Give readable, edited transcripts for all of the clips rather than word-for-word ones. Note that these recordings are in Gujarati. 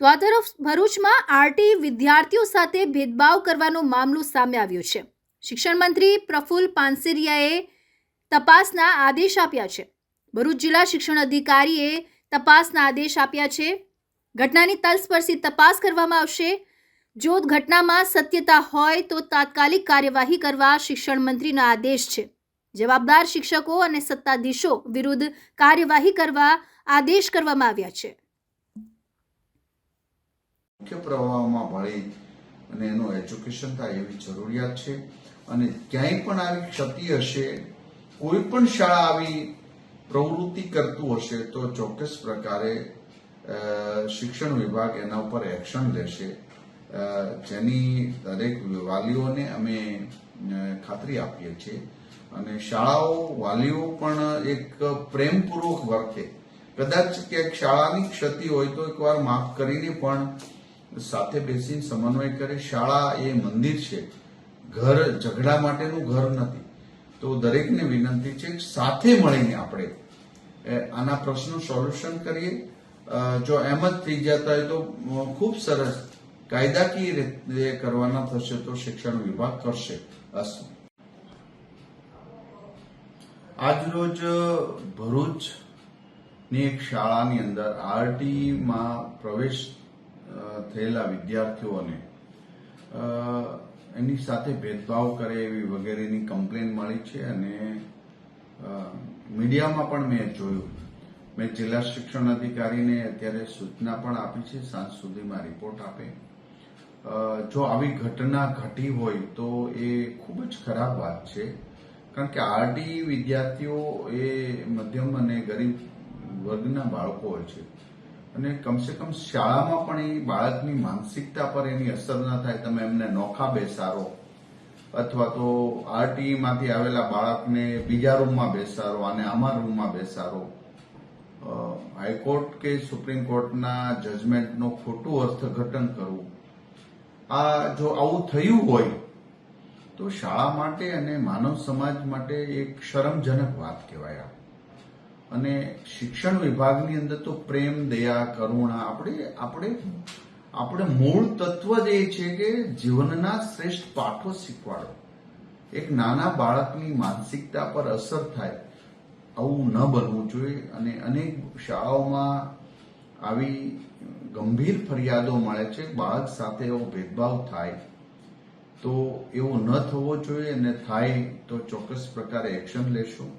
તો આ તરફ ભરૂચમાં આરટી વિદ્યાર્થીઓ સાથે ભેદભાવ કરવાનો મામલો સામે આવ્યો છે। શિક્ષણ મંત્રી પ્રફુલ્લ પાનસેરિયાએ તપાસના આદેશ આપ્યા છે। ભરૂચ જિલ્લા શિક્ષણ અધિકારીએ તપાસના આદેશ આપ્યા છે। ઘટનાની તલસ્પર્શી તપાસ કરવામાં આવશે। જો ઘટનામાં સત્યતા હોય તો તાત્કાલિક કાર્યવાહી કરવા શિક્ષણ મંત્રીનો આદેશ છે। જવાબદાર શિક્ષકો અને સત્તાધીશો વિરુદ્ધ કાર્યવાહી કરવા આદેશ કરવામાં આવ્યા છે। મુખ્ય પ્રવાહમાં ભળી અને એનું એજ્યુકેશન થાય એવી જરૂરિયાત છે અને ક્યાંય પણ આવી ક્ષતિ હશે, કોઈ પણ શાળા આવી પ્રવૃત્તિ કરતું હશે તો ચોક્કસ પ્રકારે શિક્ષણ વિભાગ એના ઉપર એક્શન લેશે, જેની દરેક વાલીઓને અમે ખાતરી આપીએ છીએ અને શાળાઓ વાલીઓ પણ એક પ્રેમપૂર્વક વર્તે। કદાચ ક્યાંક શાળાની ક્ષતિ હોય તો એકવાર માફ કરીને પણ સાથે બેસીને સમન્વય કરે। શાળા એ મંદિર છે, ઘર ઝઘડા માટેનું ઘર નથી। તો દરેકને વિનંતી છે સાથે મળીને આપણે આના પ્રશ્નો સોલ્યુશન કરીએ। જો એમ જ થઈ જતા હોય તો ખૂબ સરસ કાયદાકીય રીતે કરવાના થશે તો શિક્ષણ વિભાગ કરશે। આજરોજ ભરૂચની એક શાળાની અંદર આરટીમાં પ્રવેશ થયેલા વિદ્યાર્થીઓને એની સાથે ભેદભાવ કરે એવી વગેરેની કમ્પ્લેન મળી છે અને મીડિયામાં પણ મેં જોયું। મેં જિલ્લા શિક્ષણ અધિકારીને અત્યારે સૂચના પણ આપી છે, સાંજ સુધીમાં રિપોર્ટ આપે। જો આવી ઘટના ઘટી હોય તો એ ખૂબ જ ખરાબ વાત છે, કારણ કે આરટી વિદ્યાર્થીઓ એ મધ્યમ અને ગરીબ વર્ગના બાળકો હોય છે અને કમસે કમ શાળામાં પણ એ બાળકની માનસિકતા પર એની અસર ન થાય। તમે એમને નોખા બેસાડો અથવા તો આરટીમાંથી આવેલા બાળકને બીજા રૂમમાં બેસાડો અને આમાં રૂમમાં બેસાડો। હાઈકોર્ટ કે સુપ્રીમ કોર્ટના જજમેન્ટનું ખોટું અર્થઘટન કરવું, આ જો આવું થયું હોય તો શાળા માટે અને માનવ સમાજ માટે એક શરમજનક વાત કહેવાય। અને શિક્ષણ વિભાગની અંદર તો પ્રેમ, દયા, કરુણા આપણે મૂળ તત્વ જ એ છે કે જીવનના શ્રેષ્ઠ પાઠો શીખવાડો, એક નાના બાળકની માનસિકતા પર અસર થાય, આવું ન બનવું જોઈએ। અને અનેક શાળાઓમાં આવી ગંભીર ફરિયાદો મળે છે, બાળક સાથે એવો ભેદભાવ થાય તો એવું ન થવો જોઈએ અને થાય તો ચોક્કસ પ્રકારે એક્શન લેશું।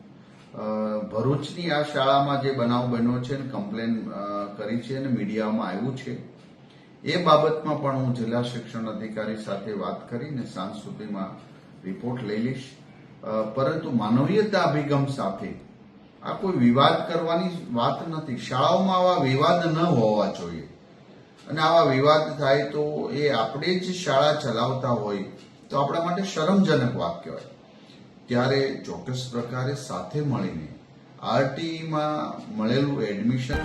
ભરૂચની આ શાળામાં જે બનાવ બન્યો છે ને કમ્પ્લેન કરી છે અને મીડિયામાં આવ્યું છે, એ બાબતમાં પણ હું જિલ્લા શિક્ષણ અધિકારી સાથે વાત કરીને સાંજ સુધીમાં રિપોર્ટ લઈ લઈશ। પરંતુ માનવીયતા અભિગમ સાથે આ કોઈ વિવાદ કરવાની વાત નથી। શાળાઓમાં આવા વિવાદ ન હોવા જોઈએ અને આવા વિવાદ થાય તો એ આપણે જ શાળા ચલાવતા હોય તો આપણા માટે શરમજનક વાત કહેવાય। ત્યારે ચોક્કસ પ્રકારે સાથે મળીને આરટીમાં મળેલું એડમિશન